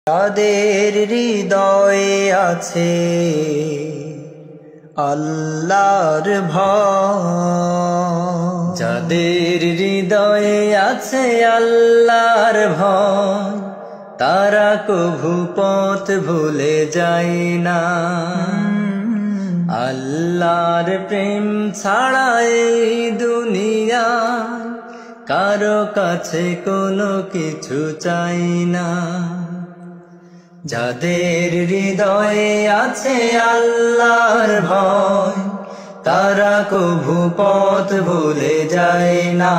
যাদের হৃদয়ে আছে আল্লাহর ভয়, যাদের হৃদয়ে আছে আল্লাহর ভয়, তারা কভু পথ ভুলে যায় না। আল্লাহর প্রেম ছাড়া এই দুনিয়া কারো কাছে কোনো কিছু চাই না। যাদের হৃদয়ে আছে আল্লাহর ভয়, তারা কভু পথ ভুলে যায় না।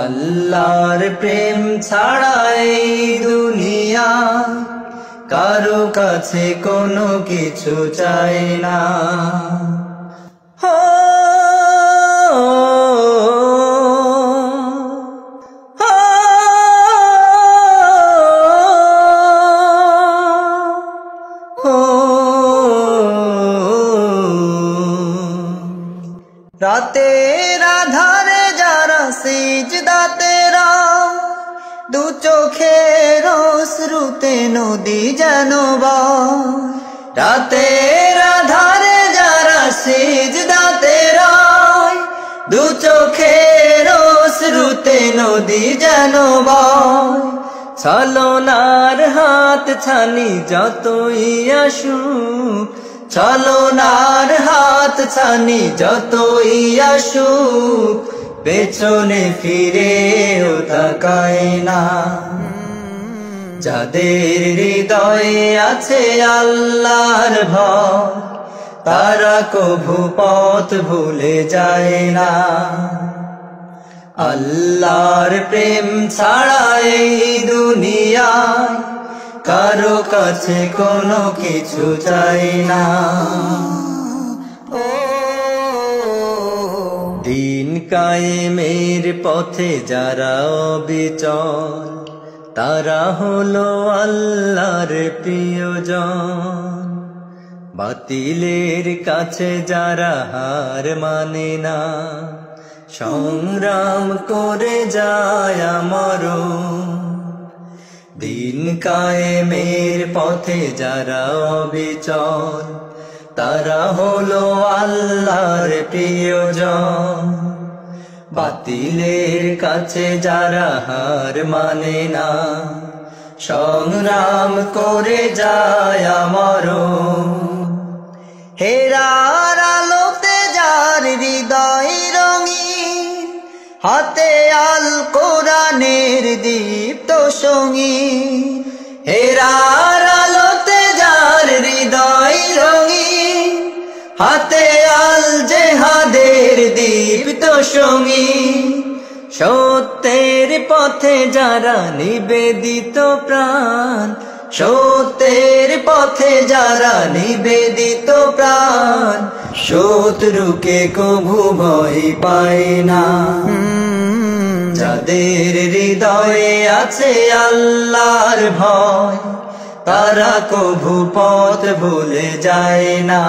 আল্লাহর প্রেম ছাড়া এই দুনিয়া কারো কাছে কোনো কিছু চাই না। রাতের আধারে যারা সিজদাতে রায়, দু চোখের অশ্রুতে নদী যেন বয়। রাতের আধারে যারা সিজদাতে রায়, দু চোখের অশ্রুতে নদী যেন বয়। ছলনার হাত ছানি যতই আসুক, ছলনার হাত ছানি যতই আসুক, পেছনে ফিরেও তাকায় না। যাদের হৃদয়ে আছে আল্লাহর ভয়, তারা কভু পথ ভুলে যায় না। আল্লাহর প্রেম ছাড়া এই দুনিয়ায় কারো কাছে কোনো কিছু চাই না। দিন কায়েমের পথে যারা অবিচল, তারা হলো আল্লাহর প্রিয়জন। বাতিলের কাছে যারা হার মানে না, সংগ্রাম করে যায় মরণ। দিন কায়েমের পথে যারা অবিচল, তারা হলো আল্লাহর প্রিয়জন। বাতিলের কাছে যারা হার মানে না, সংগ্রাম করে যায় মরণ। হেরার আলোতে যার হৃদয় রঙিন, হাতে আল কোরআনের দীপ্ত সঙ্গীন। হেরার আলোতে যার হৃদয় রঙিন, হাতে আল জেহাদের দীপ্ত সঙ্গীন। সত্যের পথে যারা নিবেদিত প্রাণ, সত্যের পথে যারা নিবেদিত প্রাণ, শত্রুকে কভু ভয় পায় না। যাদের হৃদয়ে আছে আল্লাহর ভয়, তারা কভু পথ ভুলে যায় না।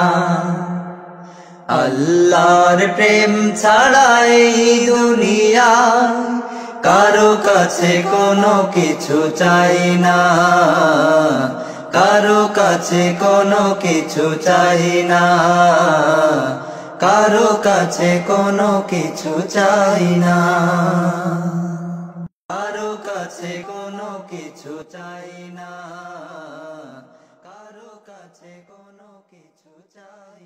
আল্লাহর প্রেম ছাড়া এই দুনিয়া কারো কাছে কোনো কিছু চাই না। কারো কাছে কোনো কিছু চাই না। কারো কাছে কোনো কিছু চাই না। কারো কাছে কোনো কিছু চাই না। কারো কাছে কোনো কিছু চাই না।